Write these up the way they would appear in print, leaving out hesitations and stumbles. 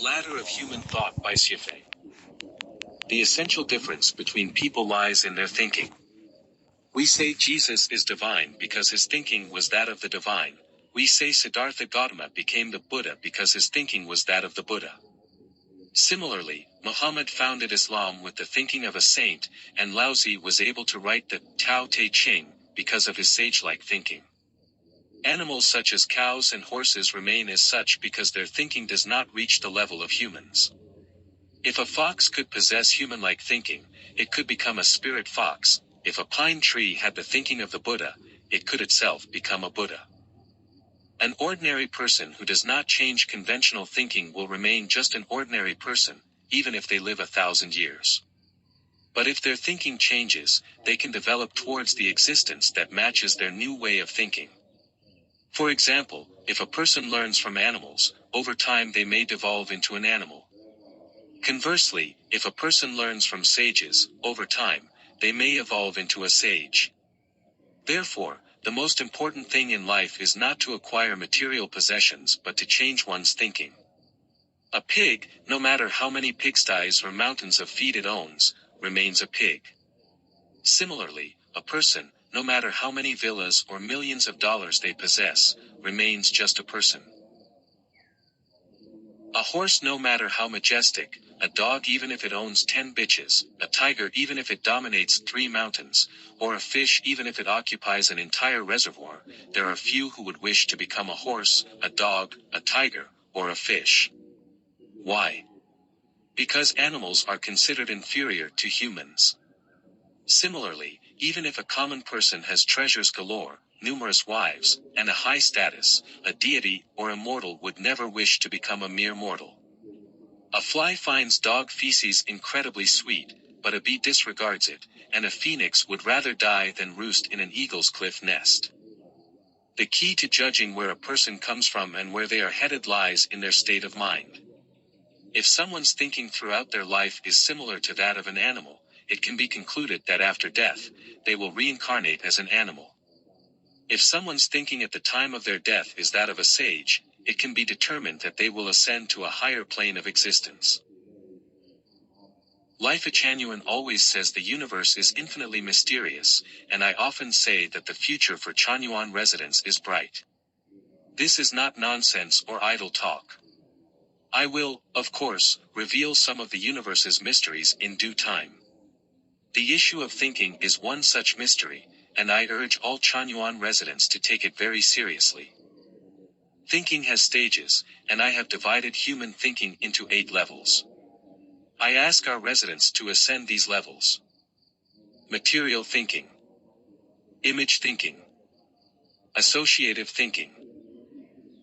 Ladder of Human Thought by Xuefeng. The essential difference between people lies in their thinking. We say Jesus is divine because his thinking was that of the divine. We say Siddhartha Gautama became the Buddha because his thinking was that of the Buddha. Similarly, Muhammad founded Islam with the thinking of a saint, and Laozi was able to write the Tao Te Ching because of his sage-like thinking. Animals such as cows and horses remain as such because their thinking does not reach the level of humans. If a fox could possess human-like thinking, it could become a spirit fox. If a pine tree had the thinking of the Buddha, it could itself become a Buddha. An ordinary person who does not change conventional thinking will remain just an ordinary person, even if they live 1,000 years. But if their thinking changes, they can develop towards the existence that matches their new way of thinking. For example, if a person learns from animals, over time they may devolve into an animal. Conversely, if a person learns from sages, over time, they may evolve into a sage. Therefore, the most important thing in life is not to acquire material possessions but to change one's thinking. A pig, no matter how many pigsties or mountains of feed it owns, remains a pig. Similarly, a person, no matter how many villas or millions of dollars they possess, remains just a person. A horse, no matter how majestic, a dog even if it owns 10 bitches, a tiger even if it dominates 3 mountains, or a fish even if it occupies an entire reservoir, there are few who would wish to become a horse, a dog, a tiger, or a fish. Why? Because animals are considered inferior to humans. Similarly, even if a common person has treasures galore, numerous wives, and a high status, a deity or immortal would never wish to become a mere mortal. A fly finds dog feces incredibly sweet, but a bee disregards it, and a phoenix would rather die than roost in an eagle's cliff nest. The key to judging where a person comes from and where they are headed lies in their state of mind. If someone's thinking throughout their life is similar to that of an animal, it can be concluded that after death, they will reincarnate as an animal. If someone's thinking at the time of their death is that of a sage, it can be determined that they will ascend to a higher plane of existence. Lifechanyuan always says the universe is infinitely mysterious, and I often say that the future for Chanyuan residents is bright. This is not nonsense or idle talk. I will, of course, reveal some of the universe's mysteries in due time. The issue of thinking is one such mystery, and I urge all Chanyuan residents to take it very seriously. Thinking has stages, and I have divided human thinking into 8 levels. I ask our residents to ascend these levels. Material thinking, image thinking, associative thinking,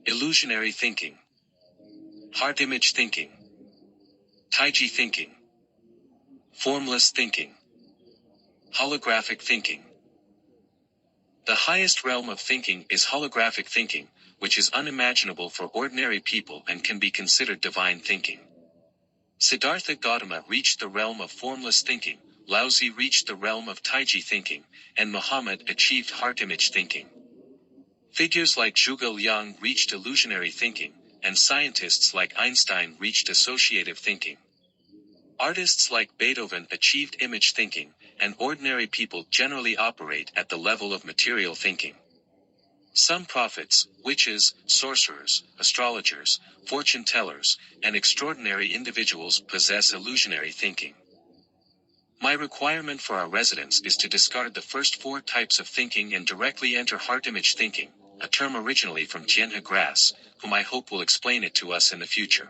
illusionary thinking, heart image thinking, taiji thinking, formless thinking, holographic thinking. The highest realm of thinking is holographic thinking, which is unimaginable for ordinary people and can be considered divine thinking. Siddhartha Gautama reached the realm of formless thinking, Laozi reached the realm of taiji thinking, and Muhammad achieved heart image thinking. Figures like Zhuge Liang reached illusionary thinking, and scientists like Einstein reached associative thinking. Artists like Beethoven achieved image thinking, and ordinary people generally operate at the level of material thinking. Some prophets, witches, sorcerers, astrologers, fortune tellers, and extraordinary individuals possess illusionary thinking. My requirement for our residents is to discard the first 4 types of thinking and directly enter heart image thinking, a term originally from Tianhe Grass, whom I hope will explain it to us in the future.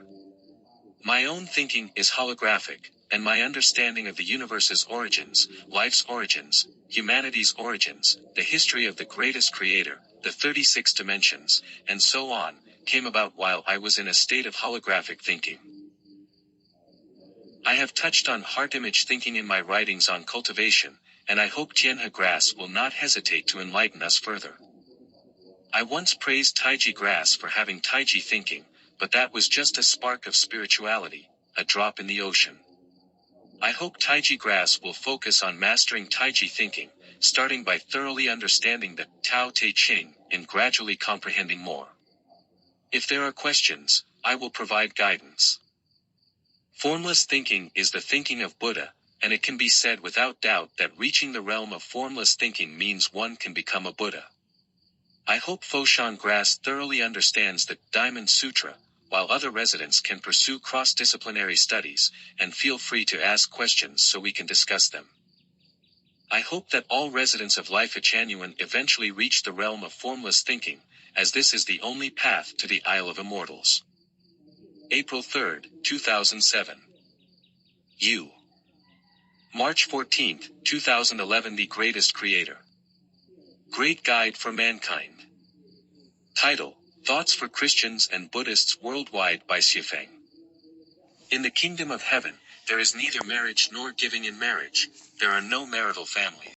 My own thinking is holographic, and my understanding of the universe's origins, life's origins, humanity's origins, the history of the greatest creator, the 36 dimensions, and so on, came about while I was in a state of holographic thinking. I have touched on heart image thinking in my writings on cultivation, and I hope Tianhe Grass will not hesitate to enlighten us further. I once praised taiji grass for having taiji thinking, but that was just a spark of spirituality, a drop in the ocean. I hope taiji grass will focus on mastering taiji thinking, starting by thoroughly understanding the Tao Te Ching and gradually comprehending more. If there are questions, I will provide guidance. Formless thinking is the thinking of Buddha, and it can be said without doubt that reaching the realm of formless thinking means one can become a Buddha. I hope Foshan Grass thoroughly understands the Diamond Sutra, while other residents can pursue cross-disciplinary studies, and feel free to ask questions so we can discuss them. I hope that all residents of Lifechanyuan eventually reach the realm of formless thinking, as this is the only path to the Isle of Immortals. April 3, 2007. U. March 14, 2011. The Greatest Creator. Great Guide for Mankind. Title: Thoughts for Christians and Buddhists Worldwide by Xuefeng. In the kingdom of heaven, there is neither marriage nor giving in marriage, there are no marital families.